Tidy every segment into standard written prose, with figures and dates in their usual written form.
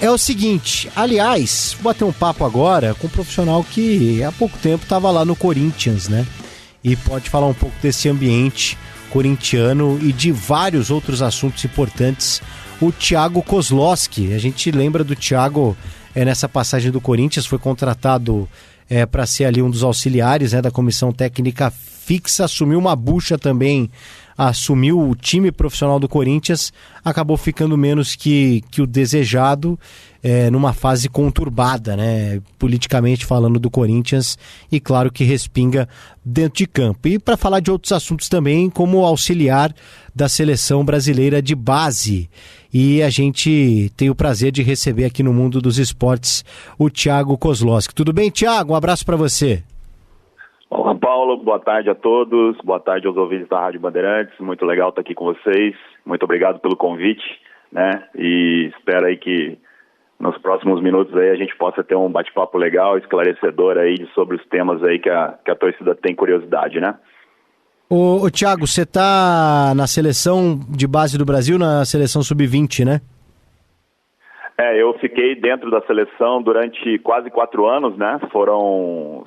É o seguinte, aliás, vou bater um papo agora com um profissional que há pouco tempo estava lá no Corinthians, né? E pode falar um pouco desse ambiente corintiano e de vários outros assuntos importantes, o Thiago Kozlowski. A gente lembra do Thiago nessa passagem do Corinthians, foi contratado para ser ali um dos auxiliares, né, da comissão técnica fixa, assumiu uma bucha também, assumiu o time profissional do Corinthians, acabou ficando menos que o desejado, numa fase conturbada, né, politicamente falando do Corinthians, e claro que respinga dentro de campo. E para falar de outros assuntos também, como auxiliar da seleção brasileira de base. E a gente tem o prazer de receber aqui no Mundo dos Esportes o Thiago Kozlowski. Tudo bem, Thiago? Um abraço para você. Olá, Paulo. Boa tarde a todos. Boa tarde aos ouvintes da Rádio Bandeirantes. Muito legal estar aqui com vocês. Muito obrigado pelo convite, né? E espero aí que nos próximos minutos aí a gente possa ter um bate-papo legal, esclarecedor aí sobre os temas aí que a torcida tem curiosidade, né? Ô Thiago, você tá na seleção de base do Brasil, na seleção sub-20, né? Eu fiquei dentro da seleção durante quase 4 anos, né? Foram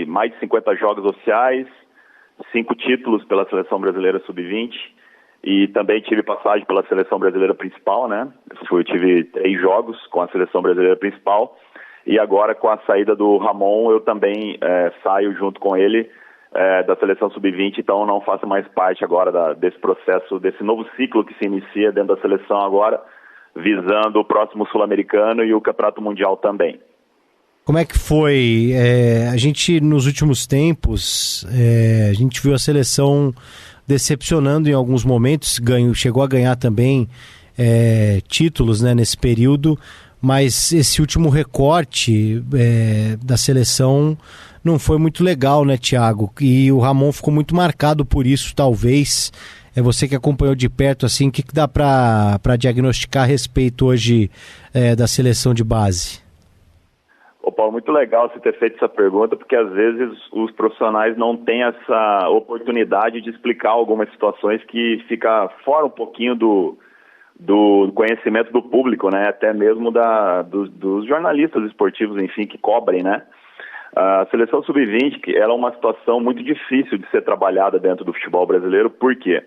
mais de 50 jogos oficiais, 5 títulos pela seleção brasileira sub-20 e também tive passagem pela seleção brasileira principal, né? Tive 3 jogos com a seleção brasileira principal e agora com a saída do Ramon eu também saio junto com ele da seleção sub-20, então não faço mais parte agora desse processo, desse novo ciclo que se inicia dentro da seleção agora, visando o próximo Sul-Americano e o Campeonato Mundial também. Como é que foi? A gente, nos últimos tempos, a gente viu a seleção decepcionando em alguns momentos, chegou a ganhar também títulos, né, nesse período, mas esse último recorte da seleção não foi muito legal, né, Thiago? E o Ramon ficou muito marcado por isso, talvez. Você que acompanhou de perto, assim, o que dá para diagnosticar a respeito hoje da seleção de base? Ô Paulo, muito legal você ter feito essa pergunta, porque às vezes os profissionais não têm essa oportunidade de explicar algumas situações que fica fora um pouquinho do conhecimento do público, né? Até mesmo dos jornalistas esportivos, enfim, que cobrem, né? A seleção sub-20 ela é uma situação muito difícil de ser trabalhada dentro do futebol brasileiro. Por quê?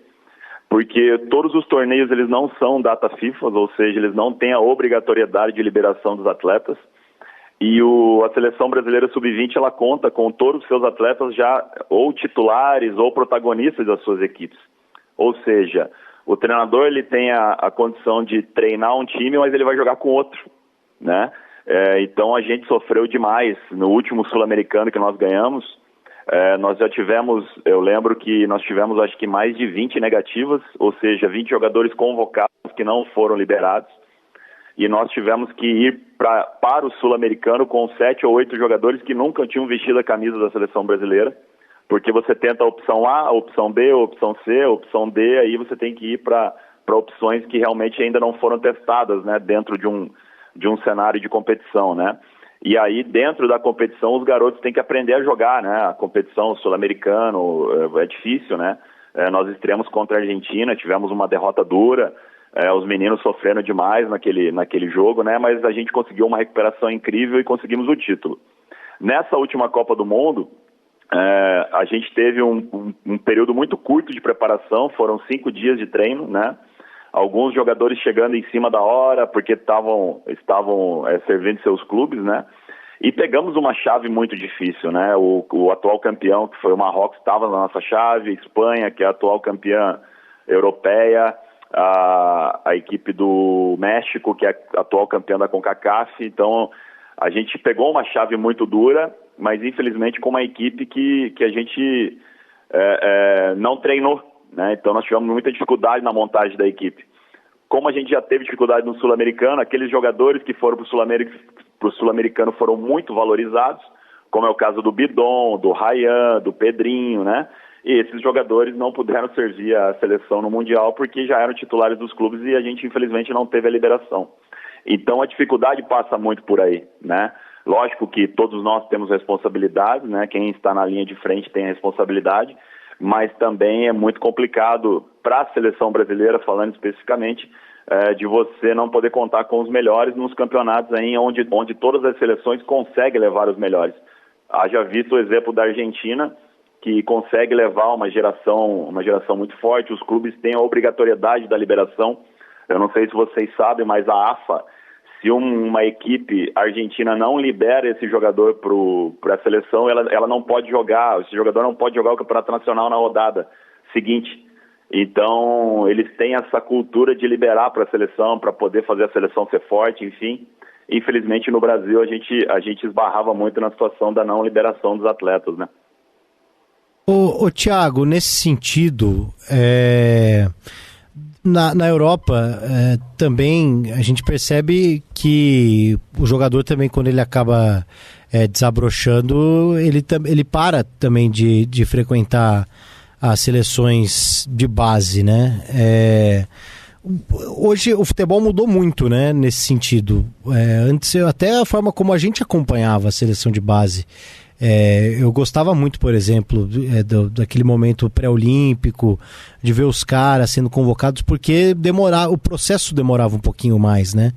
Porque todos os torneios eles não são data FIFA, ou seja, eles não têm a obrigatoriedade de liberação dos atletas. E a seleção brasileira sub-20 ela conta com todos os seus atletas já ou titulares ou protagonistas das suas equipes. Ou seja, o treinador ele tem a condição de treinar um time, mas ele vai jogar com outro, né? Então a gente sofreu demais no último Sul-Americano que nós ganhamos. Nós já tivemos, eu lembro que nós tivemos acho que mais de 20 negativas, ou seja, 20 jogadores convocados que não foram liberados. E nós tivemos que ir para o Sul-Americano com 7 ou 8 jogadores que nunca tinham vestido a camisa da seleção brasileira, porque você tenta a opção A, a opção B, a opção C, a opção D, aí você tem que ir para opções que realmente ainda não foram testadas, né, dentro de um cenário de competição, né? E aí, dentro da competição, os garotos têm que aprender a jogar, né? A competição sul-americana é difícil, né? Nós estreamos contra a Argentina, tivemos uma derrota dura, os meninos sofrendo demais naquele jogo, né? Mas a gente conseguiu uma recuperação incrível e conseguimos o título. Nessa última Copa do Mundo, a gente teve um período muito curto de preparação, foram 5 dias de treino, né? Alguns jogadores chegando em cima da hora, porque estavam servindo seus clubes, né? E pegamos uma chave muito difícil, né? O atual campeão, que foi o Marrocos, estava na nossa chave, Espanha, que é a atual campeã europeia, a equipe do México, que é a atual campeã da CONCACAF. Então, a gente pegou uma chave muito dura, mas infelizmente com uma equipe que a gente não treinou, né? Então nós tivemos muita dificuldade na montagem da equipe. Como a gente já teve dificuldade no Sul-Americano, aqueles jogadores que foram para o Sul-Americano foram muito valorizados, como é o caso do Bidon, do Ryan, do Pedrinho, né? E esses jogadores não puderam servir a seleção no Mundial porque já eram titulares dos clubes e a gente infelizmente não teve a liberação. Então a dificuldade passa muito por aí, né? Lógico que todos nós temos responsabilidade, né? Quem está na linha de frente tem a responsabilidade, mas também é muito complicado para a seleção brasileira, falando especificamente, de você não poder contar com os melhores nos campeonatos aí onde todas as seleções conseguem levar os melhores. Haja visto o exemplo da Argentina, que consegue levar uma geração muito forte. Os clubes têm a obrigatoriedade da liberação. Eu não sei se vocês sabem, mas a AFA, se uma equipe argentina não libera esse jogador para a seleção, ela não pode jogar, esse jogador não pode jogar o Campeonato Nacional na rodada seguinte. Então, eles têm essa cultura de liberar para a seleção, para poder fazer a seleção ser forte, enfim. Infelizmente, no Brasil, a gente esbarrava muito na situação da não liberação dos atletas, né? Ô Thiago, nesse sentido, na Europa também a gente percebe que o jogador também, quando ele acaba desabrochando, ele para também de frequentar as seleções de base, né? Hoje o futebol mudou muito, né, nesse sentido. Antes, até a forma como a gente acompanhava a seleção de base. Eu gostava muito, por exemplo, daquele momento pré-olímpico, de ver os caras sendo convocados, porque o processo demorava um pouquinho mais, né?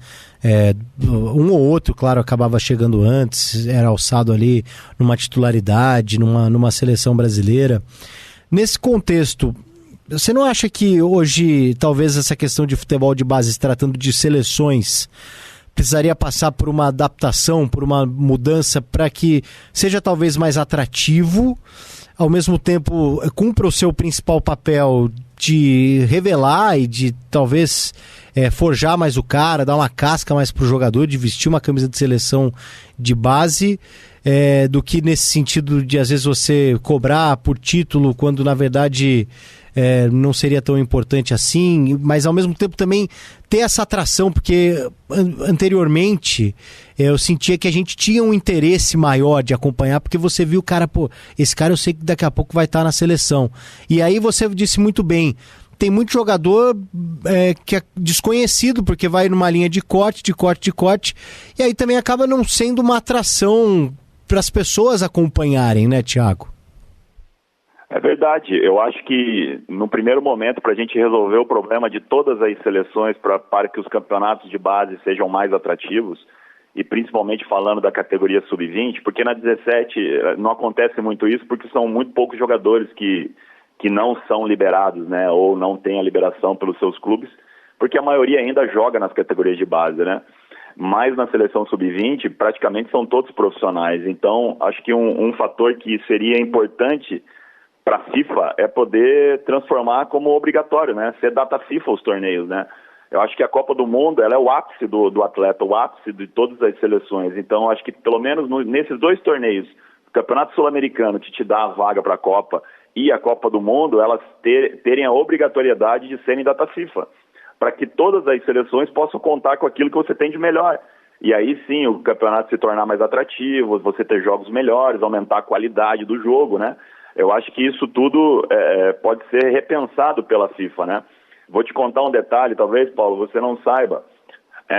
Um ou outro, claro, acabava chegando antes, era alçado ali numa titularidade, numa seleção brasileira. Nesse contexto, você não acha que hoje, talvez essa questão de futebol de base, se tratando de seleções, precisaria passar por uma adaptação, por uma mudança para que seja talvez mais atrativo, ao mesmo tempo cumpra o seu principal papel de revelar e de talvez forjar mais o cara, dar uma casca mais pro jogador, de vestir uma camisa de seleção de base, do que nesse sentido de às vezes você cobrar por título, quando na verdade não seria tão importante assim, mas ao mesmo tempo também ter essa atração, porque anteriormente eu sentia que a gente tinha um interesse maior de acompanhar, porque você viu o cara, esse cara eu sei que daqui a pouco vai estar na seleção. E aí você disse muito bem, tem muito jogador que é desconhecido, porque vai numa linha de corte, e aí também acaba não sendo uma atração para as pessoas acompanharem, né, Thiago? É verdade. Eu acho que no primeiro momento, para a gente resolver o problema de todas as seleções para que os campeonatos de base sejam mais atrativos, e principalmente falando da categoria sub-20, porque na 17 não acontece muito isso, porque são muito poucos jogadores que não são liberados, né, ou não têm a liberação pelos seus clubes, porque a maioria ainda joga nas categorias de base, né? Mas na seleção sub-20 praticamente são todos profissionais. Então acho que um fator que seria importante para a FIFA é poder transformar como obrigatório, né? Ser data FIFA os torneios, né? Eu acho que a Copa do Mundo ela é o ápice do atleta, o ápice de todas as seleções. Então acho que pelo menos nesses dois torneios, o Campeonato Sul-Americano que te dá a vaga para a Copa e a Copa do Mundo, elas terem a obrigatoriedade de serem data FIFA, para que todas as seleções possam contar com aquilo que você tem de melhor. E aí sim o campeonato se tornar mais atrativo, você ter jogos melhores, aumentar a qualidade do jogo, né? Eu acho que isso tudo pode ser repensado pela FIFA, né? Vou te contar um detalhe, talvez, Paulo, você não saiba.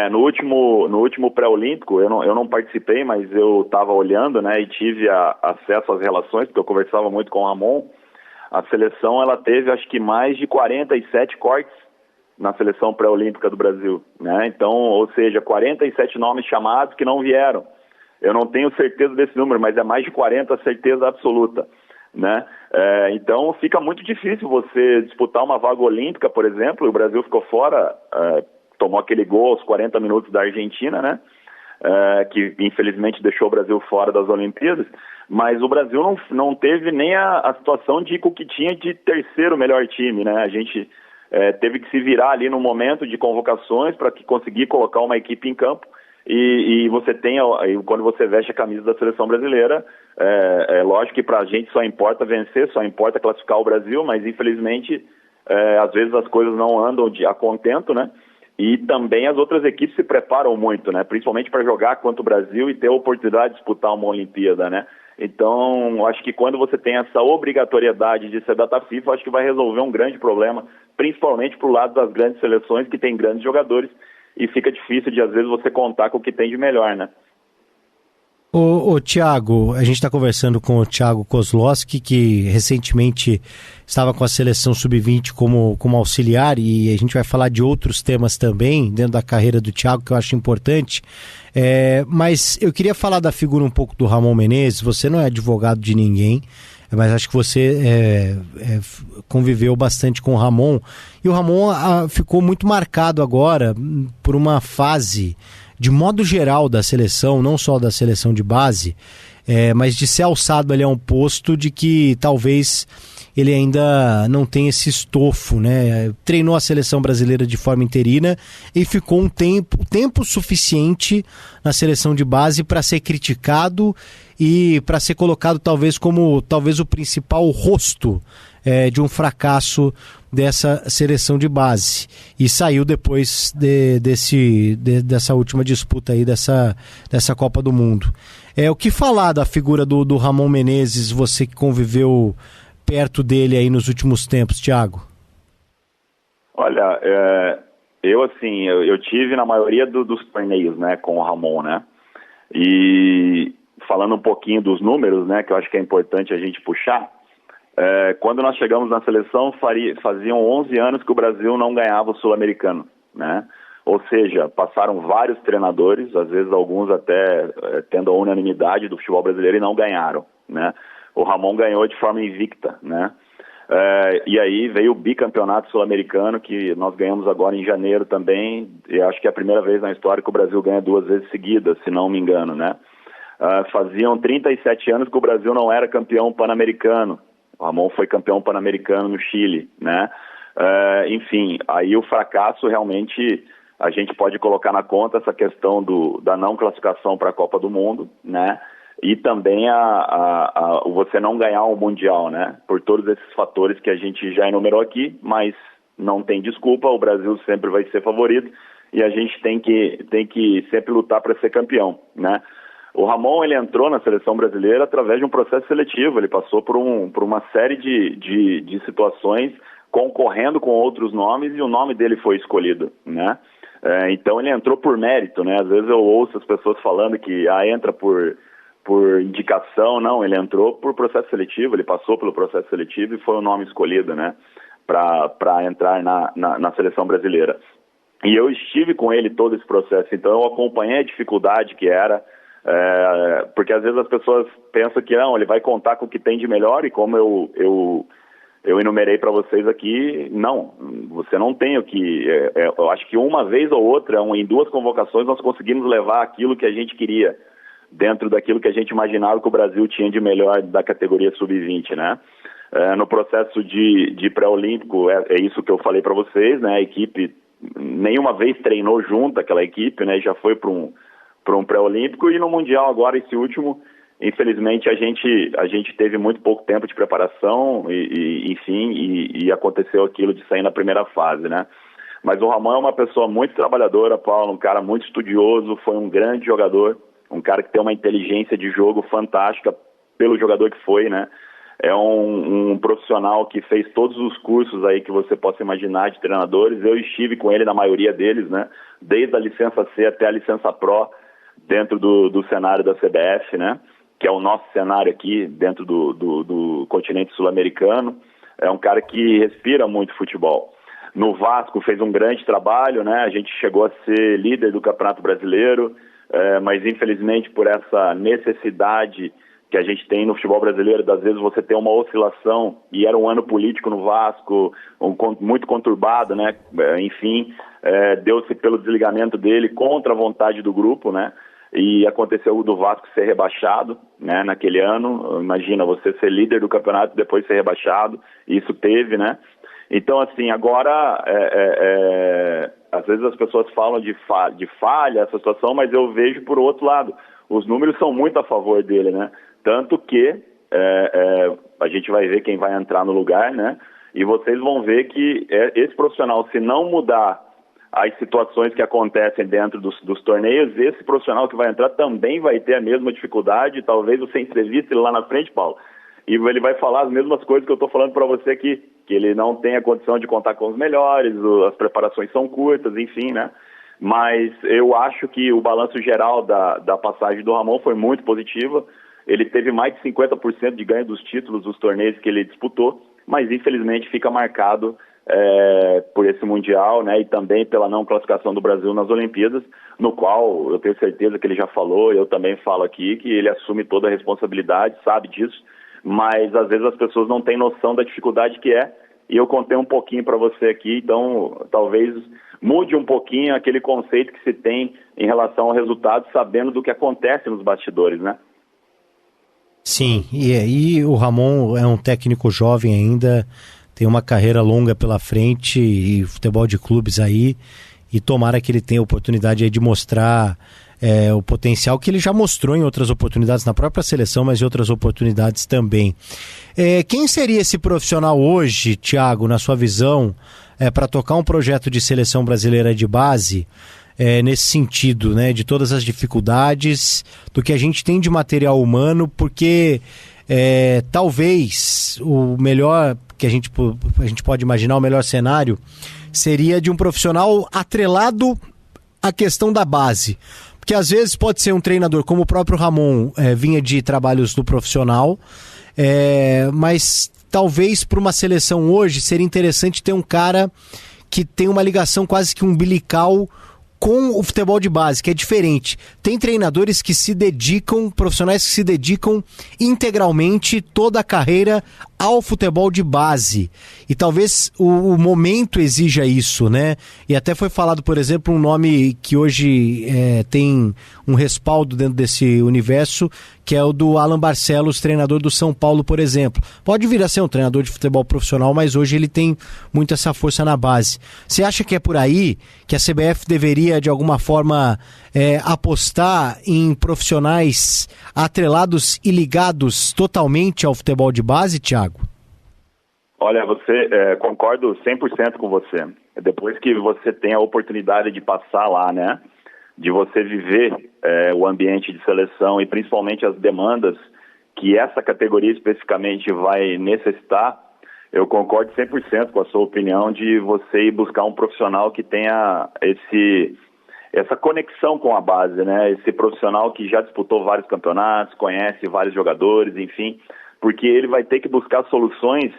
No último pré-olímpico, eu não participei, mas eu estava olhando, né, e tive acesso às relações, porque eu conversava muito com o Ramon. A seleção, ela teve, acho que mais de 47 cortes na seleção pré-olímpica do Brasil, né? Então, ou seja, 47 nomes chamados que não vieram. Eu não tenho certeza desse número, mas é mais de 40, certeza absoluta, né? Então fica muito difícil você disputar uma vaga olímpica, por exemplo. O Brasil ficou fora, tomou aquele gol aos 40 minutos da Argentina, né? Que infelizmente deixou o Brasil fora das Olimpíadas, mas o Brasil não teve nem a situação de que tinha de terceiro melhor time, né? A gente teve que se virar ali no momento de convocações para conseguir colocar uma equipe em campo. E você tem, quando você veste a camisa da seleção brasileira, lógico que para a gente só importa vencer, só importa classificar o Brasil, mas infelizmente às vezes as coisas não andam a contento, né? E também as outras equipes se preparam muito, né? Principalmente para jogar contra o Brasil e ter a oportunidade de disputar uma Olimpíada, né? Então, acho que quando você tem essa obrigatoriedade de ser data FIFA, acho que vai resolver um grande problema, principalmente para o lado das grandes seleções que tem grandes jogadores, e fica difícil de, às vezes, você contar com o que tem de melhor, né? Ô Thiago, a gente está conversando com o Thiago Kozlowski, que recentemente estava com a seleção sub-20 como auxiliar, e a gente vai falar de outros temas também dentro da carreira do Thiago, que eu acho importante. Mas eu queria falar da figura um pouco do Ramon Menezes. Você não é advogado de ninguém, mas acho que você conviveu bastante com o Ramon, e o Ramon ficou muito marcado agora por uma fase, de modo geral, da seleção, não só da seleção de base, mas de ser alçado ali a um posto de que talvez ele ainda não tenha esse estofo, né? Treinou a seleção brasileira de forma interina e ficou um tempo suficiente na seleção de base para ser criticado e para ser colocado talvez como o principal rosto de um fracasso dessa seleção de base, e saiu depois dessa última disputa aí, dessa Copa do Mundo. O que falar da figura do Ramon Menezes, você que conviveu perto dele aí nos últimos tempos, Thiago? Olha, eu tive na maioria dos torneios, né, com o Ramon, né, e falando um pouquinho dos números, né, que eu acho que é importante a gente puxar. Quando nós chegamos na seleção, faziam 11 anos que o Brasil não ganhava o Sul-Americano, né? Ou seja, passaram vários treinadores, às vezes alguns até tendo a unanimidade do futebol brasileiro, e não ganharam, né? O Ramon ganhou de forma invicta, né? E aí veio o bicampeonato sul-americano, que nós ganhamos agora em janeiro também, e acho que é a primeira vez na história que o Brasil ganha 2 vezes seguidas, se não me engano, né? Faziam 37 anos que o Brasil não era campeão pan-americano. O Ramon foi campeão pan-americano no Chile, né? Enfim, aí o fracasso realmente a gente pode colocar na conta essa questão da não classificação para a Copa do Mundo, né? E também você não ganhar o Mundial, né? Por todos esses fatores que a gente já enumerou aqui, mas não tem desculpa, o Brasil sempre vai ser favorito e a gente tem que sempre lutar para ser campeão, né? O Ramon, ele entrou na seleção brasileira através de um processo seletivo, ele passou por uma série de situações concorrendo com outros nomes e o nome dele foi escolhido, né? Então ele entrou por mérito, né? Às vezes eu ouço as pessoas falando que entra por indicação. Não, ele entrou por processo seletivo, ele passou pelo processo seletivo e foi o nome escolhido, né? Para entrar na seleção brasileira. E eu estive com ele todo esse processo, então eu acompanhei a dificuldade que era, porque às vezes as pessoas pensam que não, ele vai contar com o que tem de melhor, e como eu enumerei para vocês aqui, não, você não tem o que... eu acho que uma vez ou outra, em 2 convocações, nós conseguimos levar aquilo que a gente queria, dentro daquilo que a gente imaginava que o Brasil tinha de melhor da categoria sub-20, né? No processo de pré-olímpico, é isso que eu falei para vocês, né? A equipe nenhuma vez treinou junto, aquela equipe, né? Já foi para um pré-olímpico, e no Mundial agora, esse último, infelizmente a gente teve muito pouco tempo de preparação e aconteceu aquilo de sair na primeira fase, né? Mas o Ramon é uma pessoa muito trabalhadora, Paulo, um cara muito estudioso, foi um grande jogador, um cara que tem uma inteligência de jogo fantástica pelo jogador que foi, né? É um profissional que fez todos os cursos aí que você possa imaginar de treinadores. Eu estive com ele na maioria deles, né? Desde a licença C até a licença Pro, dentro do cenário da CBF, né? Que é o nosso cenário aqui dentro do continente sul-americano. É um cara que respira muito futebol. No Vasco fez um grande trabalho, né? A gente chegou a ser líder do Campeonato Brasileiro, mas infelizmente por essa necessidade que a gente tem no futebol brasileiro, às vezes você tem uma oscilação, e era um ano político no Vasco, muito conturbado, né? Enfim, deu-se pelo desligamento dele contra a vontade do grupo, né? E aconteceu o do Vasco ser rebaixado, né, naquele ano. Imagina você ser líder do campeonato e depois ser rebaixado, isso teve, né? Então, assim, agora, às vezes as pessoas falam de falha, essa situação, mas eu vejo por outro lado, os números são muito a favor dele, né? Tanto que a gente vai ver quem vai entrar no lugar, né? E vocês vão ver que esse profissional, se não mudar as situações que acontecem dentro dos torneios, esse profissional que vai entrar também vai ter a mesma dificuldade. Talvez você entreviste ele lá na frente, Paulo, e ele vai falar as mesmas coisas que eu estou falando para você aqui, que ele não tem a condição de contar com os melhores, as preparações são curtas, enfim, né? mas eu acho que o balanço geral da passagem do Ramon foi muito positiva. Ele teve mais de 50% de ganho dos títulos dos torneios que ele disputou, mas infelizmente fica marcado por esse Mundial, né, e também pela não classificação do Brasil nas Olimpíadas, no qual eu tenho certeza que ele já falou, eu também falo aqui, que ele assume toda a responsabilidade, sabe disso, mas às vezes as pessoas não têm noção da dificuldade que é, e eu contei um pouquinho para você aqui, então talvez mude um pouquinho aquele conceito que se tem em relação ao resultado, sabendo do que acontece nos bastidores, né? Sim, e o Ramon é um técnico jovem ainda, tem uma carreira longa pela frente e futebol de clubes aí, e tomara que ele tenha a oportunidade aí de mostrar o potencial que ele já mostrou em outras oportunidades na própria seleção, mas em outras oportunidades também. Quem seria esse profissional hoje, Thiago, na sua visão, para tocar um projeto de seleção brasileira de base, nesse sentido, né, de todas as dificuldades, do que a gente tem de material humano, porque talvez o melhor que a gente pode imaginar, o melhor cenário, seria de um profissional atrelado à questão da base. Porque às vezes pode ser um treinador, como o próprio Ramon vinha de trabalhos no profissional, mas talvez para uma seleção hoje seria interessante ter um cara que tem uma ligação quase que umbilical com o futebol de base, que é diferente. Tem treinadores que se dedicam, profissionais que se dedicam integralmente toda a carreira ao futebol de base. E talvez o momento exija isso, né? E até foi falado, por exemplo, um nome que hoje tem um respaldo dentro desse universo, que é o do Alan Barcelos, treinador do São Paulo, por exemplo. Pode vir a ser um treinador de futebol profissional, mas hoje ele tem muito essa força na base. Você acha que é por aí que a CBF deveria, de alguma forma, apostar em profissionais atrelados e ligados totalmente ao futebol de base, Thiago? Olha, concordo 100% com você. Depois que você tem a oportunidade de passar lá, né, de você viver o ambiente de seleção e principalmente as demandas que essa categoria especificamente vai necessitar, eu concordo 100% com a sua opinião de você ir buscar um profissional que tenha essa conexão com a base, né? Esse profissional que já disputou vários campeonatos, conhece vários jogadores, enfim, porque ele vai ter que buscar soluções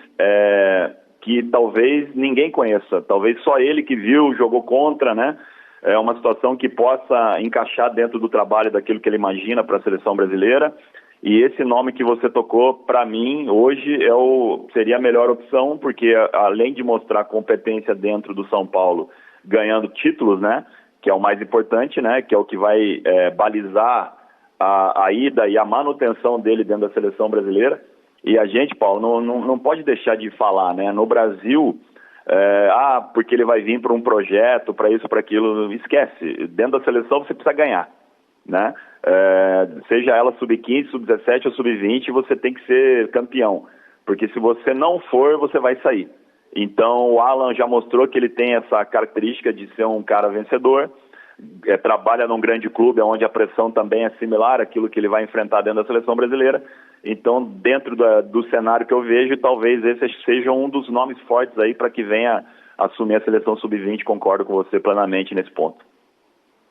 que talvez ninguém conheça, talvez só ele que viu, jogou contra, né? É uma situação que possa encaixar dentro do trabalho daquilo que ele imagina para a seleção brasileira. E esse nome que você tocou, para mim, hoje seria a melhor opção, porque além de mostrar competência dentro do São Paulo, ganhando títulos, né, que é o mais importante, né, que é o que vai balizar a ida e a manutenção dele dentro da seleção brasileira. E a gente, Paulo, não pode deixar de falar, né, no Brasil, porque ele vai vir para um projeto, para isso, para aquilo, esquece. Dentro da seleção você precisa ganhar, né? Seja ela sub-15, sub-17 ou sub-20, você tem que ser campeão, porque se você não for, você vai sair. Então o Alan já mostrou que ele tem essa característica de ser um cara vencedor, trabalha num grande clube onde a pressão também é similar àquilo que ele vai enfrentar dentro da seleção brasileira. Então, dentro do cenário que eu vejo, talvez esse seja um dos nomes fortes aí para que venha assumir a seleção sub-20. Concordo com você plenamente nesse ponto.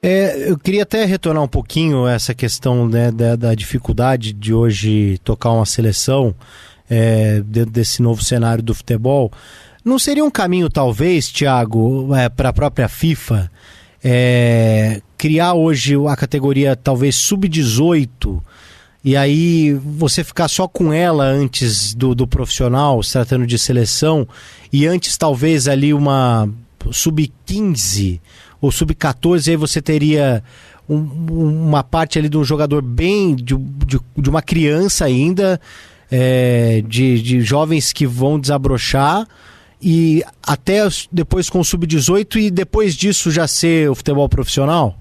Eu queria até retornar um pouquinho essa questão, né, da dificuldade de hoje tocar uma seleção dentro desse novo cenário do futebol. Não seria um caminho, talvez, Thiago, para a própria FIFA, criar hoje a categoria talvez sub-18 e aí você ficar só com ela antes do profissional, se tratando de seleção, e antes talvez ali uma sub-15 ou sub-14, aí você teria uma parte ali de um jogador bem, de uma criança ainda, de jovens que vão desabrochar, e até depois com o sub-18 e depois disso já ser o futebol profissional?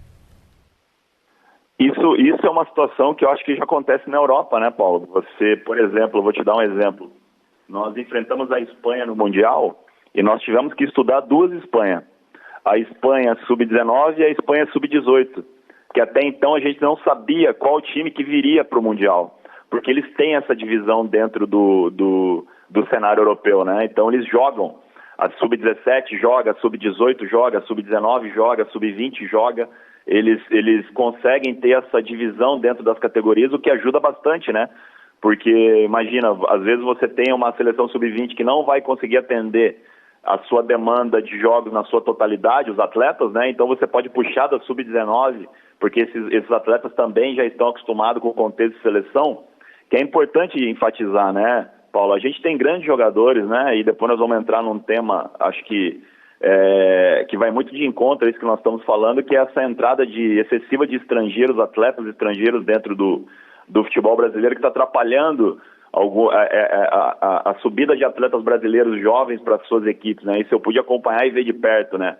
Isso é uma situação que eu acho que já acontece na Europa, né, Paulo? Você, por exemplo, eu vou te dar um exemplo. Nós enfrentamos a Espanha no Mundial e nós tivemos que estudar duas Espanhas. A Espanha sub-19 e a Espanha sub-18, que até então a gente não sabia qual time que viria para o Mundial, porque eles têm essa divisão dentro do cenário europeu, né? Então eles jogam a sub-17 joga, a sub-18 joga, a sub-19 joga, a sub-20 joga. Eles conseguem ter essa divisão dentro das categorias, o que ajuda bastante, né? Porque, imagina, às vezes você tem uma seleção sub-20 que não vai conseguir atender a sua demanda de jogos na sua totalidade, os atletas, né? Então você pode puxar da sub-19, porque esses atletas também já estão acostumados com o contexto de seleção, que é importante enfatizar, né, Paulo? A gente tem grandes jogadores, né? E depois nós vamos entrar num tema, acho que vai muito de encontro a isso que nós estamos falando, que é essa entrada excessiva de estrangeiros, atletas estrangeiros dentro do futebol brasileiro, que está atrapalhando a subida de atletas brasileiros jovens para as suas equipes, né? Isso eu pude acompanhar e ver de perto, né?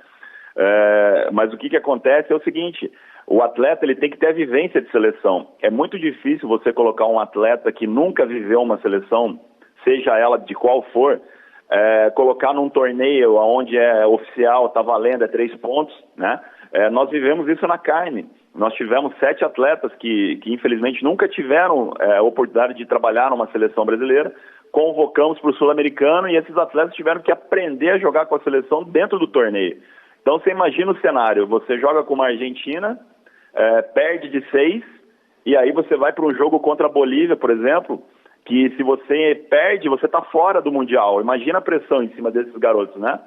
Mas o que acontece é o seguinte: o atleta ele tem que ter a vivência de seleção. É muito difícil você colocar um atleta que nunca viveu uma seleção, seja ela de qual for, colocar num torneio onde é oficial, está valendo, 3 pontos, né? Nós vivemos isso na carne. Nós tivemos 7 atletas que infelizmente nunca tiveram a oportunidade de trabalhar numa seleção brasileira. Convocamos para o Sul-Americano e esses atletas tiveram que aprender a jogar com a seleção dentro do torneio. Então você imagina o cenário: você joga com uma Argentina, perde de 6, e aí você vai para um jogo contra a Bolívia, por exemplo, que se você perde, você está fora do Mundial. Imagina a pressão em cima desses garotos, né?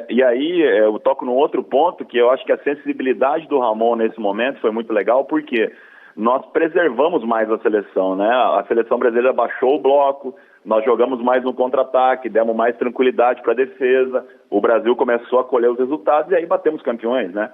E aí eu toco num outro ponto, que eu acho que a sensibilidade do Ramon nesse momento foi muito legal, porque nós preservamos mais a seleção, né? A seleção brasileira baixou o bloco, nós jogamos mais no contra-ataque, demos mais tranquilidade para a defesa, o Brasil começou a colher os resultados e aí batemos campeões, né?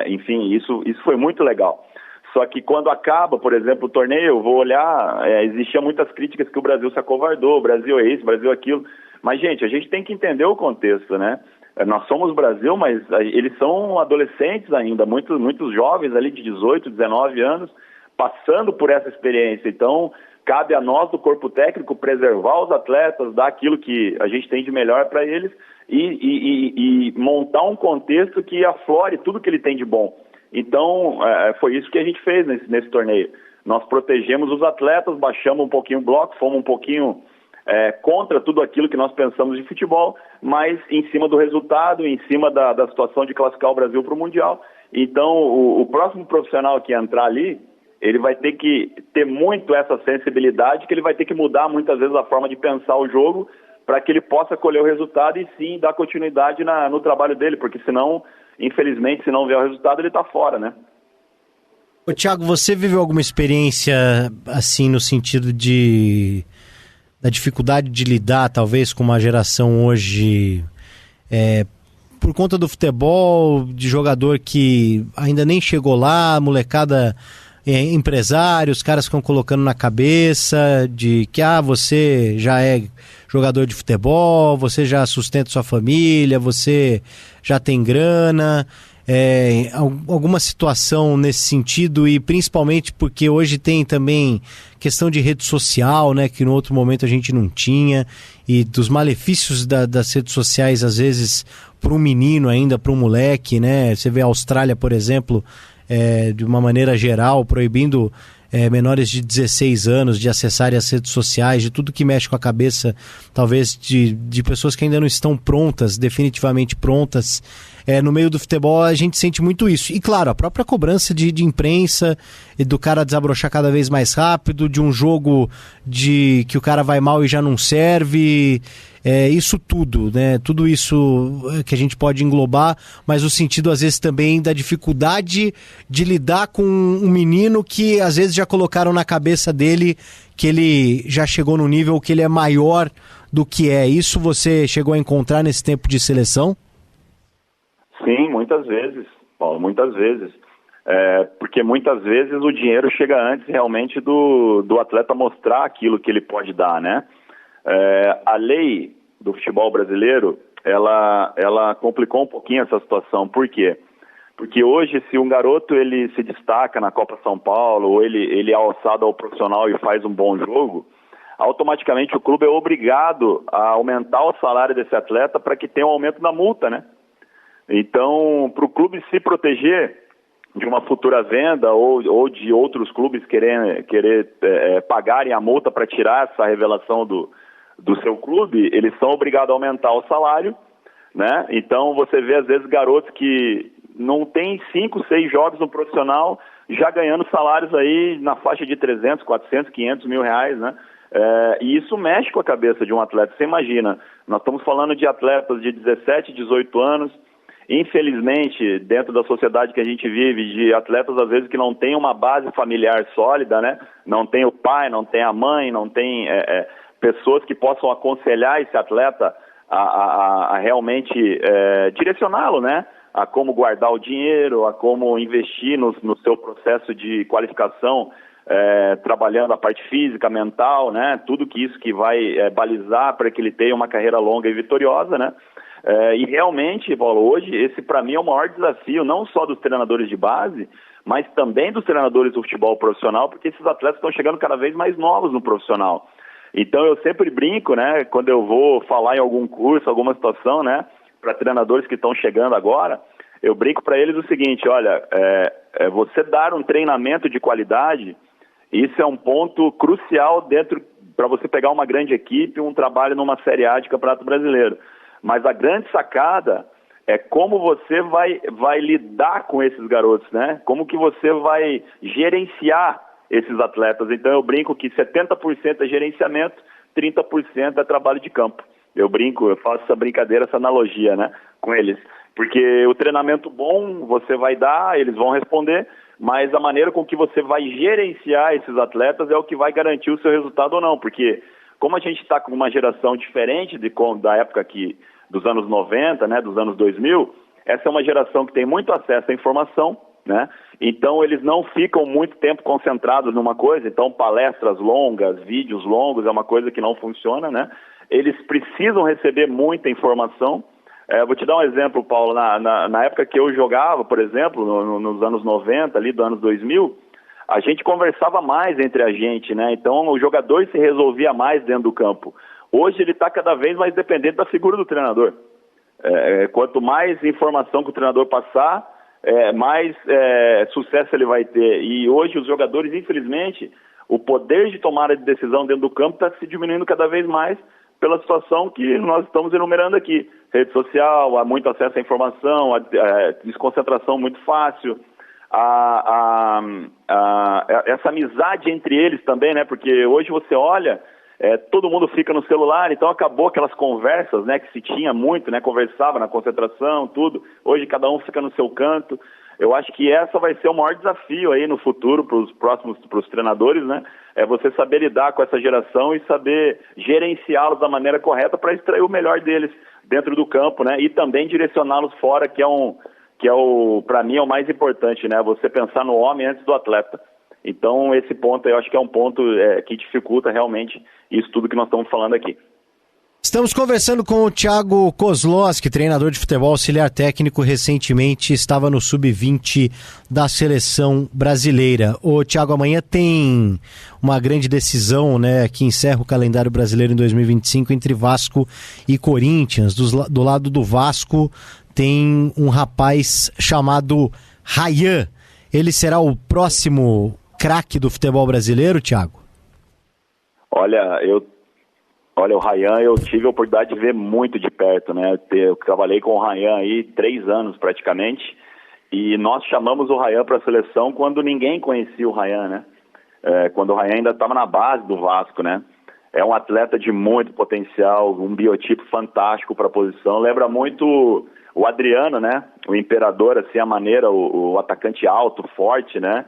Enfim, isso foi muito legal. Só que quando acaba, por exemplo, o torneio, eu vou olhar, existiam muitas críticas que o Brasil se acovardou, o Brasil é isso, o Brasil é aquilo. Mas, gente, a gente tem que entender o contexto, né? Nós somos Brasil, mas eles são adolescentes ainda, muitos jovens ali de 18, 19 anos, passando por essa experiência. Então, cabe a nós, do corpo técnico, preservar os atletas, dar aquilo que a gente tem de melhor para eles e montar um contexto que aflore tudo que ele tem de bom. Então, foi isso que a gente fez nesse torneio. Nós protegemos os atletas, baixamos um pouquinho o bloco, fomos um pouquinho contra tudo aquilo que nós pensamos de futebol, mas em cima do resultado, em cima da situação de classificar o Brasil para o Mundial. Então, o próximo profissional que entrar ali, ele vai ter que ter muito essa sensibilidade, que ele vai ter que mudar muitas vezes a forma de pensar o jogo, para que ele possa colher o resultado e sim dar continuidade no trabalho dele, porque senão, infelizmente, se não vier o resultado, ele está fora, né? Ô, Thiago, você viveu alguma experiência assim no sentido da dificuldade de lidar, talvez, com uma geração hoje, por conta do futebol, de jogador que ainda nem chegou lá, molecada, empresário, os caras ficam colocando na cabeça de que você já é jogador de futebol, você já sustenta sua família, você já tem grana, alguma situação nesse sentido, e principalmente porque hoje tem também questão de rede social, né, que no outro momento a gente não tinha, e dos malefícios das redes sociais, às vezes, para um menino ainda, para um moleque, né? Você vê a Austrália, por exemplo, de uma maneira geral, proibindo menores de 16 anos de acessarem as redes sociais, de tudo que mexe com a cabeça, talvez de pessoas que ainda não estão prontas, definitivamente prontas. No meio do futebol a gente sente muito isso. E claro, a própria cobrança de imprensa, e do cara desabrochar cada vez mais rápido, de um jogo que o cara vai mal e já não serve, isso tudo, né? Tudo isso que a gente pode englobar, mas o sentido às vezes também da dificuldade de lidar com um menino que às vezes já colocaram na cabeça dele que ele já chegou no nível que ele é maior do que é. Isso você chegou a encontrar nesse tempo de seleção? Sim, muitas vezes, Paulo, muitas vezes. Porque muitas vezes o dinheiro chega antes realmente do atleta mostrar aquilo que ele pode dar, né? A lei do futebol brasileiro, ela complicou um pouquinho essa situação. Por quê? Porque hoje, se um garoto ele se destaca na Copa São Paulo, ou ele é alçado ao profissional e faz um bom jogo, automaticamente o clube é obrigado a aumentar o salário desse atleta para que tenha um aumento da multa, né? Então, para o clube se proteger de uma futura venda ou de outros clubes querer pagarem a multa para tirar essa revelação do seu clube, eles são obrigados a aumentar o salário, né? Então você vê às vezes garotos que não tem 5, 6 jogos no profissional já ganhando salários aí na faixa de 300, 400, 500 mil reais, né? E isso mexe com a cabeça de um atleta. Você imagina, nós estamos falando de atletas de 17, 18 anos, infelizmente, dentro da sociedade que a gente vive, de atletas às vezes que não tem uma base familiar sólida, né? Não tem o pai, não tem a mãe, não tem pessoas que possam aconselhar esse atleta a realmente direcioná-lo, né? A como guardar o dinheiro, a como investir no seu processo de qualificação, trabalhando a parte física, mental, né? Tudo isso que vai balizar para que ele tenha uma carreira longa e vitoriosa, né? E realmente, Paulo, hoje esse para mim é o maior desafio, não só dos treinadores de base, mas também dos treinadores do futebol profissional, porque esses atletas estão chegando cada vez mais novos no profissional. Então eu sempre brinco, né, quando eu vou falar em algum curso, alguma situação, né, para treinadores que estão chegando agora, eu brinco para eles o seguinte: olha, você dar um treinamento de qualidade, isso é um ponto crucial dentro para você pegar uma grande equipe, um trabalho numa Série A de Campeonato Brasileiro. Mas a grande sacada é como você vai lidar com esses garotos, né? Como que você vai gerenciar esses atletas. Então eu brinco que 70% é gerenciamento, 30% é trabalho de campo. Eu faço essa brincadeira, essa analogia, né, com eles. Porque o treinamento bom você vai dar, eles vão responder, mas a maneira com que você vai gerenciar esses atletas é o que vai garantir o seu resultado ou não. Porque como a gente está com uma geração diferente da época dos anos 90, né, dos anos 2000, essa é uma geração que tem muito acesso à informação, né? Então eles não ficam muito tempo concentrados numa coisa. Então palestras longas, vídeos longos é uma coisa que não funciona, né? Eles precisam receber muita informação. Vou te dar um exemplo, Paulo. Na época que eu jogava, por exemplo, nos anos 90, ali dos anos 2000, a gente conversava mais entre a gente, né? Então o jogador se resolvia mais dentro do campo. Hoje ele está cada vez mais dependente da figura do treinador. Quanto mais informação que o treinador passar, mais sucesso ele vai ter. E hoje os jogadores, infelizmente, o poder de tomada de decisão dentro do campo está se diminuindo cada vez mais pela situação que nós estamos enumerando aqui. Rede social, há muito acesso à informação, a desconcentração muito fácil, essa amizade entre eles também, né? Porque hoje você olha, todo mundo fica no celular, então acabou aquelas conversas, né, que se tinha muito, né, conversava na concentração, tudo. Hoje cada um fica no seu canto. Eu acho que essa vai ser o maior desafio aí no futuro para os treinadores, né? É você saber lidar com essa geração e saber gerenciá-los da maneira correta para extrair o melhor deles dentro do campo, né? E também direcioná-los fora, que para mim é o mais importante, né? Você pensar no homem antes do atleta. Então esse ponto eu acho que é um ponto que dificulta realmente isso tudo que nós estamos falando aqui. Estamos conversando com o Thiago Kozlowski, treinador de futebol auxiliar técnico, recentemente estava no Sub-20 da seleção brasileira. Ô Thiago, amanhã tem uma grande decisão, né, que encerra o calendário brasileiro em 2025 entre Vasco e Corinthians. Do lado do Vasco tem um rapaz chamado Ryan. Ele será o próximo craque do futebol brasileiro, Thiago? Olha, o Ryan eu tive a oportunidade de ver muito de perto, né? Eu trabalhei com o Ryan aí 3 anos praticamente, e nós chamamos o Ryan para a seleção quando ninguém conhecia o Ryan, né? Quando o Ryan ainda estava na base do Vasco, né? É um atleta de muito potencial, um biotipo fantástico para a posição, lembra muito o Adriano, né? O Imperador, assim, a maneira, o atacante alto, forte, né?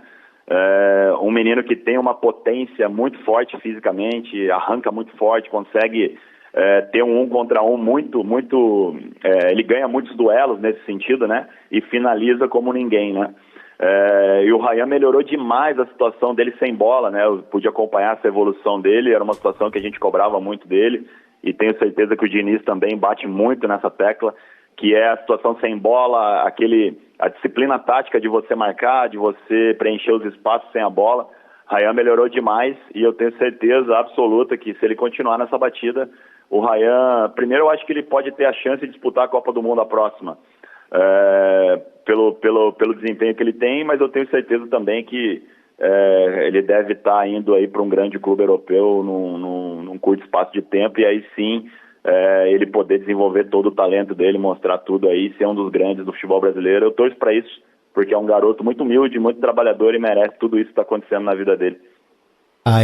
Um menino que tem uma potência muito forte fisicamente, arranca muito forte, consegue ter um contra um muito, ele ganha muitos duelos nesse sentido, né? E finaliza como ninguém, né? E o Ryan melhorou demais a situação dele sem bola, né? Eu pude acompanhar essa evolução dele, era uma situação que a gente cobrava muito dele, e tenho certeza que o Diniz também bate muito nessa tecla, que é a situação sem bola, a disciplina tática de você marcar, de você preencher os espaços sem a bola. Ryan melhorou demais e eu tenho certeza absoluta que se ele continuar nessa batida, o Ryan, primeiro eu acho que ele pode ter a chance de disputar a Copa do Mundo a próxima, pelo desempenho que ele tem, mas eu tenho certeza também que ele deve estar indo aí para um grande clube europeu num curto espaço de tempo, e aí sim ele poder desenvolver todo o talento dele, mostrar tudo aí, ser um dos grandes do futebol brasileiro. Eu torço para isso, porque é um garoto muito humilde, muito trabalhador e merece tudo isso que está acontecendo na vida dele.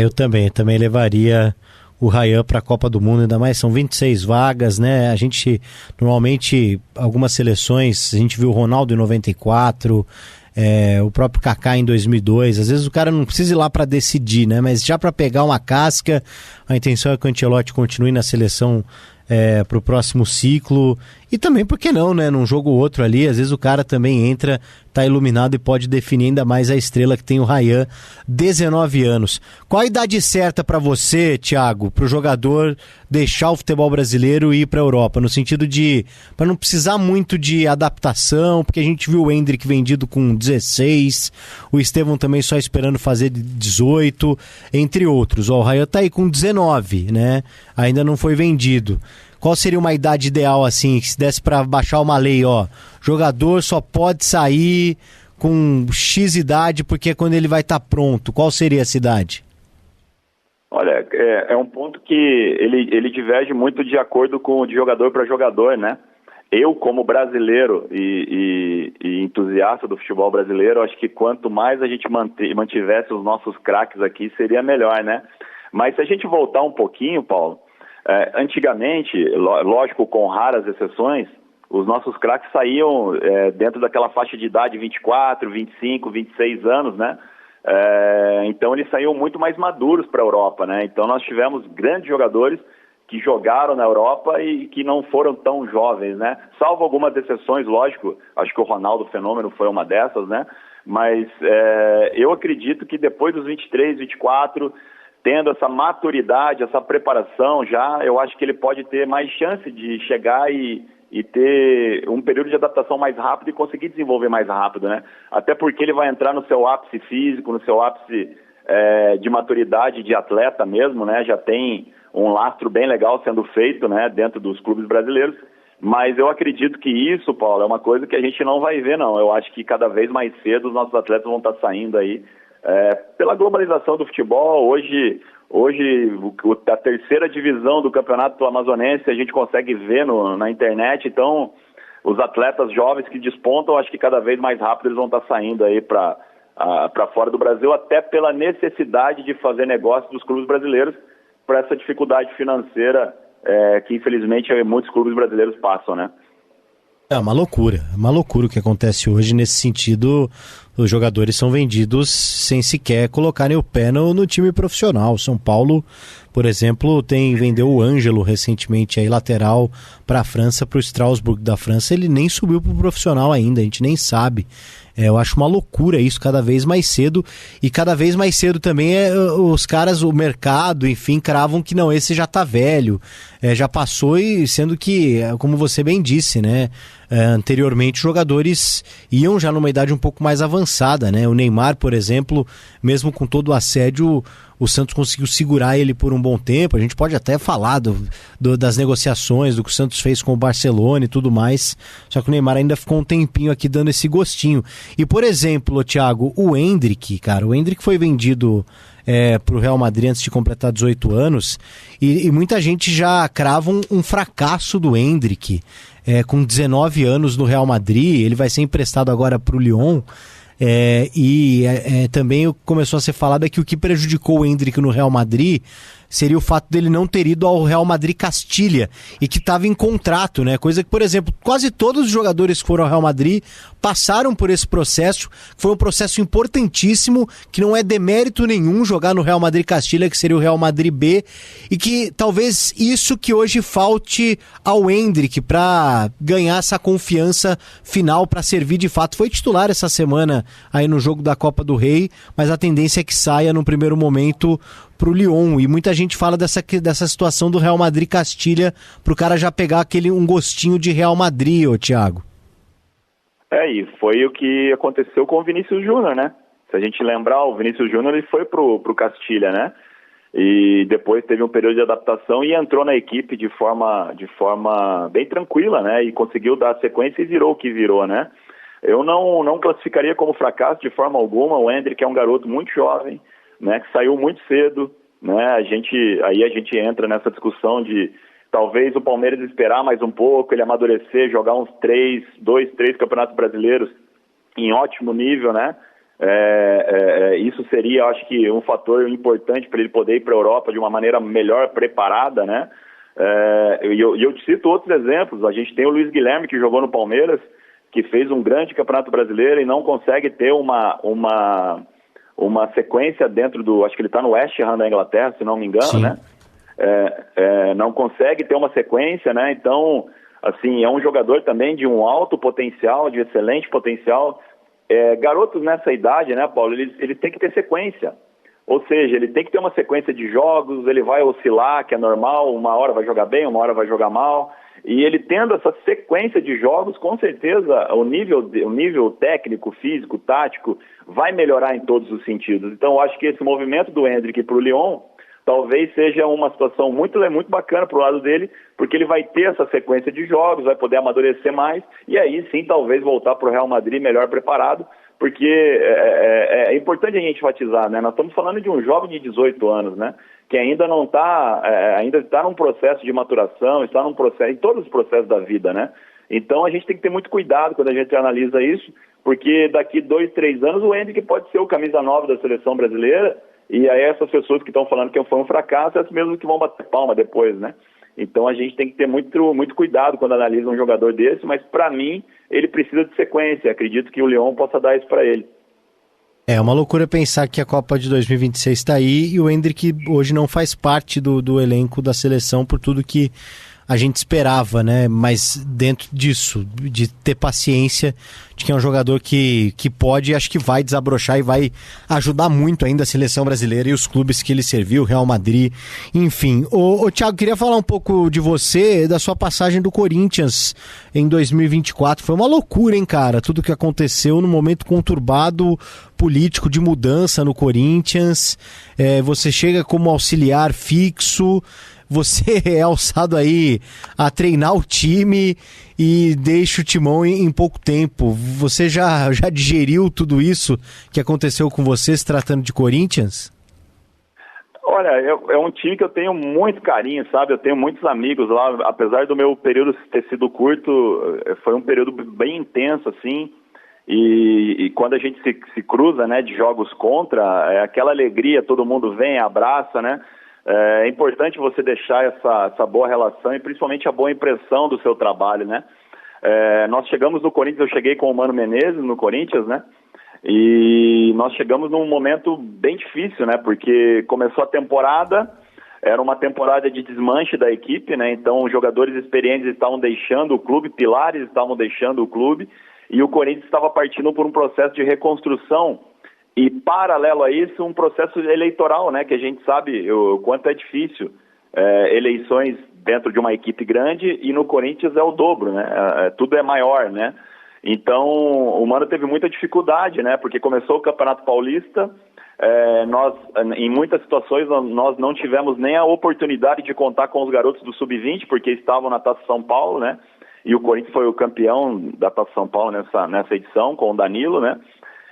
Eu também levaria o Ryan para a Copa do Mundo, ainda mais são 26 vagas, né? A gente, normalmente, algumas seleções, a gente viu o Ronaldo em 94, o próprio Kaká em 2002, às vezes o cara não precisa ir lá para decidir, né? Mas já para pegar uma casca, a intenção é que o Ancelotti continue na seleção para o próximo ciclo, e também, por que não, né? Num jogo ou outro ali, às vezes o cara também entra, tá iluminado e pode definir ainda mais a estrela que tem o Ryan, 19 anos. Qual a idade certa para você, Thiago, para o jogador deixar o futebol brasileiro e ir para a Europa? No sentido de, para não precisar muito de adaptação, porque a gente viu o Endrick vendido com 16, o Estevão também só esperando fazer 18, entre outros. O Ryan tá aí com 19, né? Ainda não foi vendido. Qual seria uma idade ideal, assim, que se desse para baixar uma lei, jogador só pode sair com X idade porque é quando ele vai estar pronto? Qual seria essa idade? Olha, é um ponto que ele diverge muito de acordo de jogador para jogador, né? Eu, como brasileiro e entusiasta do futebol brasileiro, acho que quanto mais a gente mantivesse os nossos craques aqui, seria melhor, né? Mas se a gente voltar um pouquinho, Paulo, antigamente, lógico, com raras exceções, os nossos craques saíam dentro daquela faixa de idade 24, 25, 26 anos, né? Então eles saíam muito mais maduros para a Europa, né? Então nós tivemos grandes jogadores que jogaram na Europa e que não foram tão jovens, né? Salvo algumas exceções, lógico, acho que o Ronaldo Fenômeno foi uma dessas, né? Mas eu acredito que depois dos 23, 24... tendo essa maturidade, essa preparação já, eu acho que ele pode ter mais chance de chegar e ter um período de adaptação mais rápido e conseguir desenvolver mais rápido, né? Até porque ele vai entrar no seu ápice físico, no seu ápice de maturidade de atleta mesmo, né? Já tem um lastro bem legal sendo feito, né, dentro dos clubes brasileiros. Mas eu acredito que isso, Paulo, é uma coisa que a gente não vai ver, não. Eu acho que cada vez mais cedo os nossos atletas vão estar saindo aí pela globalização do futebol. Hoje a terceira divisão do campeonato amazonense a gente consegue ver na internet. Então, os atletas jovens que despontam, acho que cada vez mais rápido eles vão estar saindo aí para fora do Brasil, até pela necessidade de fazer negócio dos clubes brasileiros, para essa dificuldade financeira que infelizmente muitos clubes brasileiros passam, né? É uma loucura o que acontece hoje nesse sentido. Os jogadores são vendidos sem sequer colocarem o pé no time profissional. São Paulo, por exemplo, vendeu o Ângelo recentemente, aí lateral para a França, para o Strasbourg da França. Ele nem subiu para o profissional ainda, a gente nem sabe. Eu acho uma loucura isso cada vez mais cedo, e cada vez mais cedo também os caras, o mercado, enfim, cravam que não, esse já tá velho, já passou, e sendo que, como você bem disse, né, anteriormente os jogadores iam já numa idade um pouco mais avançada, né? O Neymar, por exemplo, mesmo com todo o assédio, o Santos conseguiu segurar ele por um bom tempo. A gente pode até falar das negociações, do que o Santos fez com o Barcelona e tudo mais, só que o Neymar ainda ficou um tempinho aqui dando esse gostinho. E, por exemplo, Thiago, o Endrick foi vendido para o Real Madrid antes de completar 18 anos, e muita gente já crava um fracasso do Endrick, com 19 anos no Real Madrid. Ele vai ser emprestado agora para o Lyon. Também começou a ser falado que o que prejudicou o Endrick no Real Madrid seria o fato dele não ter ido ao Real Madrid Castilha, e que estava em contrato, né? Coisa que, por exemplo, quase todos os jogadores que foram ao Real Madrid passaram por esse processo. Foi um processo importantíssimo, que não é demérito nenhum jogar no Real Madrid Castilha, que seria o Real Madrid B, e que talvez isso que hoje falte ao Endrick para ganhar essa confiança final, para servir de fato. Foi titular essa semana aí no jogo da Copa do Rei, mas a tendência é que saia num primeiro momento pro Lyon, e muita gente fala dessa situação do Real Madrid Castilha, pro cara já pegar um gostinho de Real Madrid, ô Thiago. E foi o que aconteceu com o Vinícius Júnior, né? Se a gente lembrar, o Vinícius Júnior ele foi pro Castilha, né? E depois teve um período de adaptação e entrou na equipe de forma bem tranquila, né? E conseguiu dar sequência e virou o que virou, né? eu não classificaria como fracasso de forma alguma. O Endrick é um garoto muito jovem, né, que saiu muito cedo, né, a gente entra nessa discussão de talvez o Palmeiras esperar mais um pouco, ele amadurecer, jogar uns 2, 3 campeonatos brasileiros em ótimo nível, né? Isso seria, eu acho que, um fator importante para ele poder ir para a Europa de uma maneira melhor preparada, né? Eu te cito outros exemplos. A gente tem o Luiz Guilherme, que jogou no Palmeiras, que fez um grande campeonato brasileiro e não consegue ter uma sequência dentro do... Acho que ele está no West Ham da Inglaterra, se não me engano, sim, né? Não consegue ter uma sequência, né? Então, assim, é um jogador também de um alto potencial, de excelente potencial. Garotos nessa idade, né, Paulo, ele tem que ter sequência. Ou seja, ele tem que ter uma sequência de jogos, ele vai oscilar, que é normal, uma hora vai jogar bem, uma hora vai jogar mal. E ele tendo essa sequência de jogos, com certeza o nível técnico, físico, tático, vai melhorar em todos os sentidos. Então, eu acho que esse movimento do Endrick para o Lyon talvez seja uma situação muito bacana para o lado dele, porque ele vai ter essa sequência de jogos, vai poder amadurecer mais, e aí sim talvez voltar para o Real Madrid melhor preparado, porque é importante a gente enfatizar, né? Nós estamos falando de um jovem de 18 anos, né? Que ainda não está, ainda está num processo de maturação, está num processo, em todos os processos da vida, né? Então a gente tem que ter muito cuidado quando a gente analisa isso, porque daqui 2, 3 anos o Endrick pode ser o camisa 9 da seleção brasileira, e aí essas pessoas que estão falando que foi um fracasso, essas mesmas que vão bater palma depois, né? Então a gente tem que ter muito cuidado quando analisa um jogador desse, mas para mim ele precisa de sequência. Acredito que o Lyon possa dar isso para ele. É uma loucura pensar que a Copa de 2026 está aí e o Endrick hoje não faz parte do elenco da seleção por tudo que a gente esperava, né? Mas dentro disso, de ter paciência, de que é um jogador que pode, acho que vai desabrochar e vai ajudar muito ainda a seleção brasileira e os clubes que ele serviu, Real Madrid, enfim. Ô Thiago, queria falar um pouco de você, da sua passagem do Corinthians em 2024. Foi uma loucura, hein, cara? Tudo que aconteceu num momento conturbado político de mudança no Corinthians. Você chega como auxiliar fixo, você é alçado aí a treinar o time e deixa o timão em pouco tempo. Você já digeriu tudo isso que aconteceu com você se tratando de Corinthians? Olha, é um time que eu tenho muito carinho, sabe? Eu tenho muitos amigos lá, apesar do meu período ter sido curto, foi um período bem intenso, assim, e quando a gente se cruza, né, de jogos contra, é aquela alegria, todo mundo vem, abraça, né? É importante você deixar essa boa relação e principalmente a boa impressão do seu trabalho, né? Nós chegamos no Corinthians, eu cheguei com o Mano Menezes no Corinthians, né? E nós chegamos num momento bem difícil, né? Porque começou a temporada, era uma temporada de desmanche da equipe, né? Então jogadores experientes estavam deixando o clube, pilares estavam deixando o clube e o Corinthians estava partindo por um processo de reconstrução. E, paralelo a isso, um processo eleitoral, né, que a gente sabe o quanto é difícil, eleições dentro de uma equipe grande, e no Corinthians é o dobro, né, tudo é maior, né. Então, o Mano teve muita dificuldade, né, porque começou o Campeonato Paulista, nós, em muitas situações, nós não tivemos nem a oportunidade de contar com os garotos do Sub-20, porque estavam na Taça São Paulo, né, e o Corinthians foi o campeão da Taça São Paulo nessa edição, com o Danilo, né.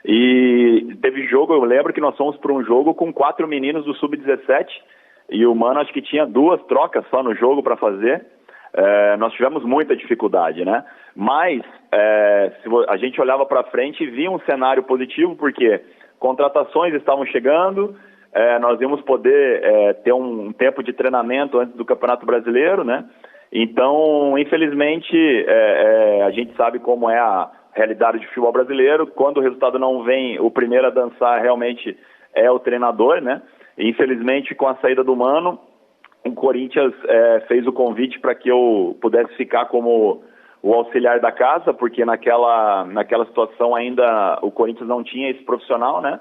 E teve jogo, eu lembro que nós fomos para um jogo com 4 meninos do Sub-17 e o Mano acho que tinha 2 trocas só no jogo para fazer. Nós tivemos muita dificuldade, né? Mas se a gente olhava para frente e via um cenário positivo, porque contratações estavam chegando, nós íamos poder ter um tempo de treinamento antes do Campeonato Brasileiro, né? Então, infelizmente, a gente sabe como é a realidade de futebol brasileiro. Quando o resultado não vem, o primeiro a dançar realmente é o treinador, né? E, infelizmente, com a saída do Mano, o Corinthians fez o convite para que eu pudesse ficar como o auxiliar da casa, porque naquela situação ainda o Corinthians não tinha esse profissional, né?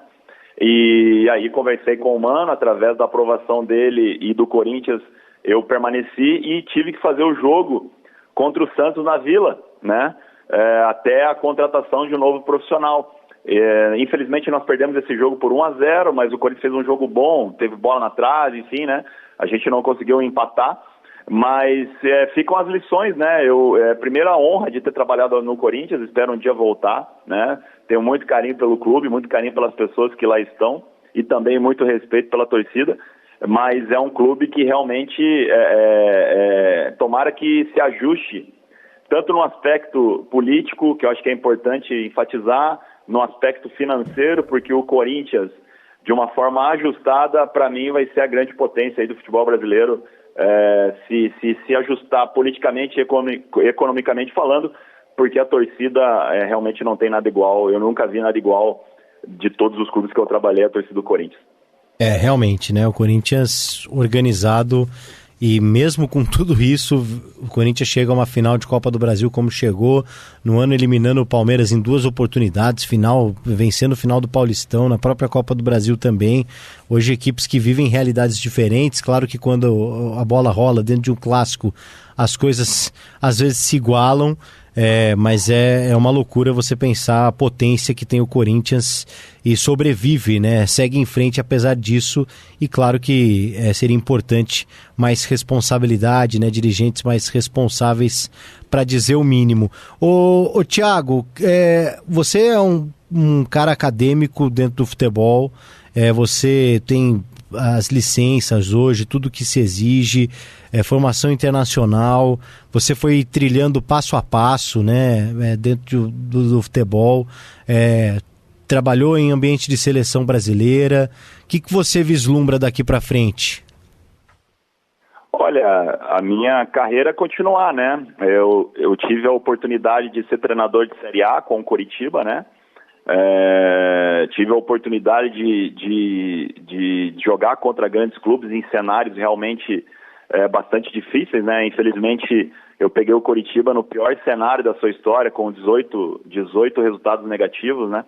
E aí conversei com o Mano, através da aprovação dele e do Corinthians, eu permaneci e tive que fazer o jogo contra o Santos na Vila, né? Até a contratação de um novo profissional. Infelizmente nós perdemos esse jogo por 1-0, mas o Corinthians fez um jogo bom, teve bola na trave, enfim, né? A gente não conseguiu empatar, Mas ficam as lições, né? Primeiro a honra de ter trabalhado no Corinthians, espero um dia voltar, né? Tenho muito carinho pelo clube, muito carinho pelas pessoas que lá estão e também muito respeito pela torcida, mas é um clube que realmente tomara que se ajuste, tanto no aspecto político, que eu acho que é importante enfatizar, no aspecto financeiro, porque o Corinthians, de uma forma ajustada, para mim vai ser a grande potência aí do futebol brasileiro, se ajustar politicamente e economicamente falando, porque a torcida realmente não tem nada igual. Eu nunca vi nada igual de todos os clubes que eu trabalhei, a torcida do Corinthians. Realmente, né? O Corinthians organizado, e mesmo com tudo isso, o Corinthians chega a uma final de Copa do Brasil como chegou, no ano eliminando o Palmeiras em 2 oportunidades, vencendo o final do Paulistão, na própria Copa do Brasil também. Hoje equipes que vivem realidades diferentes, claro que quando a bola rola dentro de um clássico, as coisas às vezes se igualam, mas é uma loucura você pensar a potência que tem o Corinthians e sobrevive, né? Segue em frente apesar disso, e claro que seria importante mais responsabilidade, né? Dirigentes mais responsáveis, para dizer o mínimo. Ô Thiago, você é um cara acadêmico dentro do futebol, você tem as licenças hoje, tudo que se exige, formação internacional, você foi trilhando passo a passo, né, dentro do futebol, trabalhou em ambiente de seleção brasileira. O que você vislumbra daqui para frente? Olha, a minha carreira é continuar, né? Eu tive a oportunidade de ser treinador de Série A com o Coritiba, né? Tive a oportunidade de jogar contra grandes clubes em cenários realmente bastante difíceis, né? Infelizmente, eu peguei o Coritiba no pior cenário da sua história, com 18 resultados negativos, né?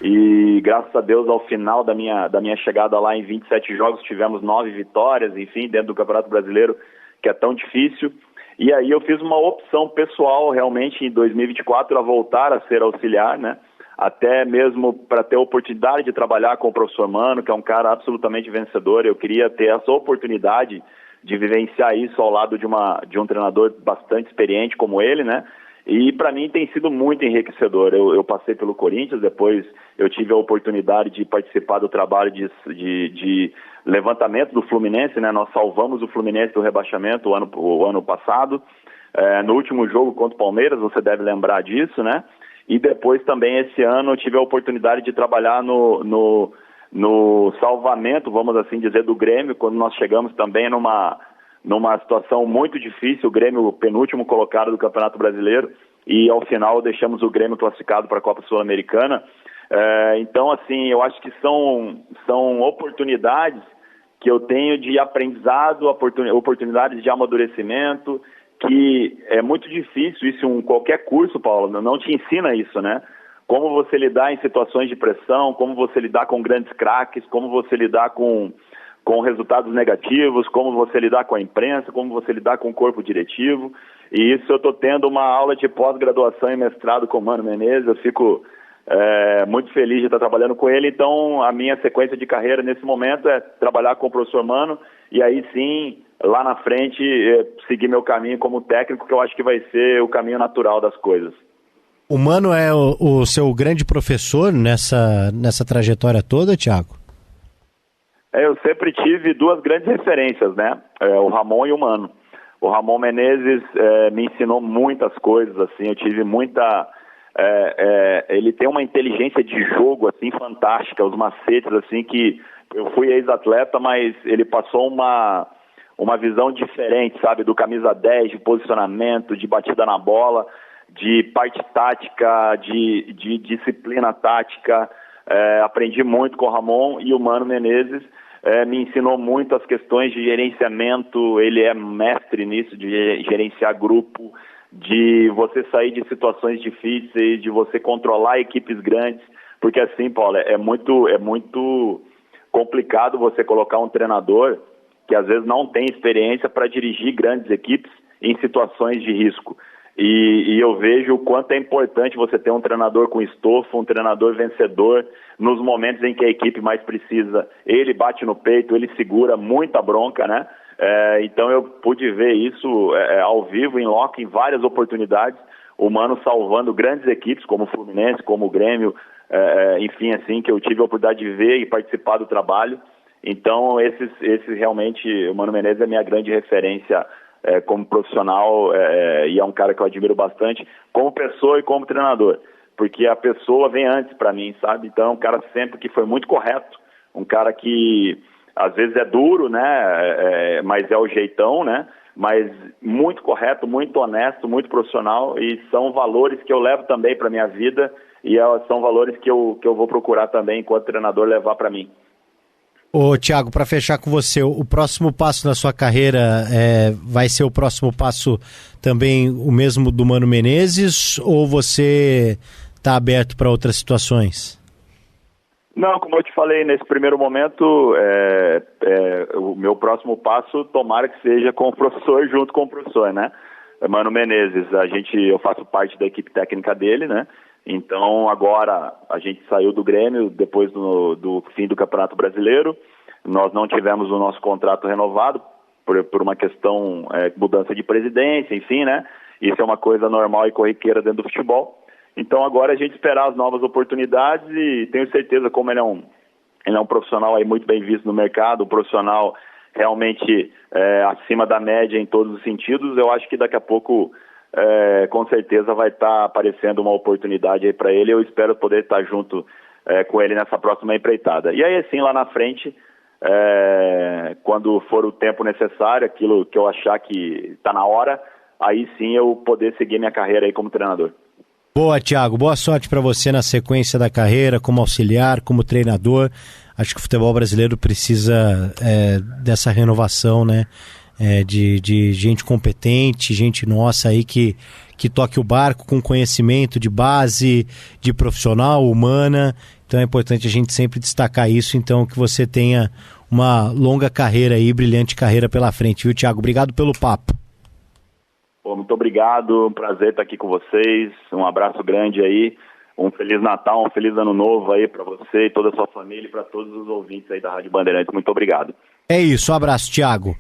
E graças a Deus, ao final da minha chegada lá, em 27 jogos, tivemos 9 vitórias, enfim, dentro do Campeonato Brasileiro, que é tão difícil. E aí eu fiz uma opção pessoal, realmente, em 2024, a voltar a ser auxiliar, né? Até mesmo para ter a oportunidade de trabalhar com o professor Mano, que é um cara absolutamente vencedor. Eu queria ter essa oportunidade de vivenciar isso ao lado de um treinador bastante experiente como ele, né? E para mim tem sido muito enriquecedor. Eu passei pelo Corinthians, depois eu tive a oportunidade de participar do trabalho de levantamento do Fluminense, né? Nós salvamos o Fluminense do rebaixamento o ano passado, no último jogo contra o Palmeiras, você deve lembrar disso, né? E depois também esse ano eu tive a oportunidade de trabalhar no salvamento, vamos assim dizer, do Grêmio, quando nós chegamos também numa situação muito difícil, o Grêmio, o penúltimo colocado do Campeonato Brasileiro, e ao final deixamos o Grêmio classificado para a Copa Sul-Americana. Então, assim, eu acho que são oportunidades que eu tenho de aprendizado, oportunidades de amadurecimento, que é muito difícil isso em qualquer curso, Paulo, não te ensina isso, né? Como você lidar em situações de pressão, como você lidar com grandes craques, como você lidar com resultados negativos, como você lidar com a imprensa, como você lidar com o corpo diretivo. E isso eu estou tendo uma aula de pós-graduação e mestrado com o Mano Menezes, eu fico muito feliz de estar trabalhando com ele. Então a minha sequência de carreira nesse momento é trabalhar com o professor Mano, e aí sim, lá na frente, seguir meu caminho como técnico, que eu acho que vai ser o caminho natural das coisas. O Mano é o seu grande professor nessa trajetória toda, Thiago? Eu sempre tive 2 grandes referências, né? O Ramon e o Mano. O Ramon Menezes me ensinou muitas coisas, assim, eu tive muita... ele tem uma inteligência de jogo, assim, fantástica, os macetes, assim, que eu fui ex-atleta, mas ele passou uma visão diferente, sabe? Do camisa 10, de posicionamento, de batida na bola, de parte tática, de disciplina tática. Aprendi muito com o Ramon, e o Mano Menezes me ensinou muito as questões de gerenciamento. Ele é mestre nisso, de gerenciar grupo, de você sair de situações difíceis, de você controlar equipes grandes, porque assim, Paulo, é muito complicado você colocar um treinador que às vezes não tem experiência para dirigir grandes equipes em situações de risco. E eu vejo o quanto é importante você ter um treinador com estofo, um treinador vencedor, nos momentos em que a equipe mais precisa. Ele bate no peito, ele segura muita bronca, né? Então eu pude ver isso ao vivo, em loco, em várias oportunidades, o Mano salvando grandes equipes, como o Fluminense, como o Grêmio, enfim, assim, que eu tive a oportunidade de ver e participar do trabalho. Então, esses realmente, o Mano Menezes é minha grande referência como profissional, e é um cara que eu admiro bastante, como pessoa e como treinador, porque a pessoa vem antes para mim, sabe? Então, é um cara sempre que foi muito correto, um cara que às vezes é duro, né? Mas é o jeitão, né? Mas muito correto, muito honesto, muito profissional, e são valores que eu levo também para minha vida, e são valores que eu vou procurar também, enquanto treinador, levar para mim. Ô, Thiago, para fechar com você, o próximo passo na sua carreira vai ser o próximo passo também o mesmo do Mano Menezes, ou você está aberto para outras situações? Não, como eu te falei, nesse primeiro momento, o meu próximo passo, tomara que seja com o professor, junto com o professor, né? Mano Menezes, eu faço parte da equipe técnica dele, né? Então, agora, a gente saiu do Grêmio depois do fim do Campeonato Brasileiro. Nós não tivemos o nosso contrato renovado por uma questão de mudança de presidência, enfim, né? Isso é uma coisa normal e corriqueira dentro do futebol. Então, agora a gente esperar as novas oportunidades, e tenho certeza, como ele é um profissional aí muito bem visto no mercado, um profissional realmente acima da média em todos os sentidos, eu acho que daqui a pouco, com certeza, vai estar aparecendo uma oportunidade aí para ele. Eu espero poder estar junto com ele nessa próxima empreitada. E aí, assim, lá na frente, quando for o tempo necessário, aquilo que eu achar que está na hora, aí sim eu poder seguir minha carreira aí como treinador. Boa, Thiago. Boa sorte para você na sequência da carreira, como auxiliar, como treinador. Acho que o futebol brasileiro precisa dessa renovação, né? De gente competente, gente nossa aí que toque o barco com conhecimento de base, de profissional, humana. Então é importante a gente sempre destacar isso. Então, que você tenha uma longa carreira aí, brilhante carreira pela frente, viu, Thiago? Obrigado pelo papo. Muito obrigado, um prazer estar aqui com vocês, um abraço grande aí, um Feliz Natal, um Feliz Ano Novo aí para você e toda a sua família, e para todos os ouvintes aí da Rádio Bandeirantes. Muito obrigado. É isso, um abraço, Thiago.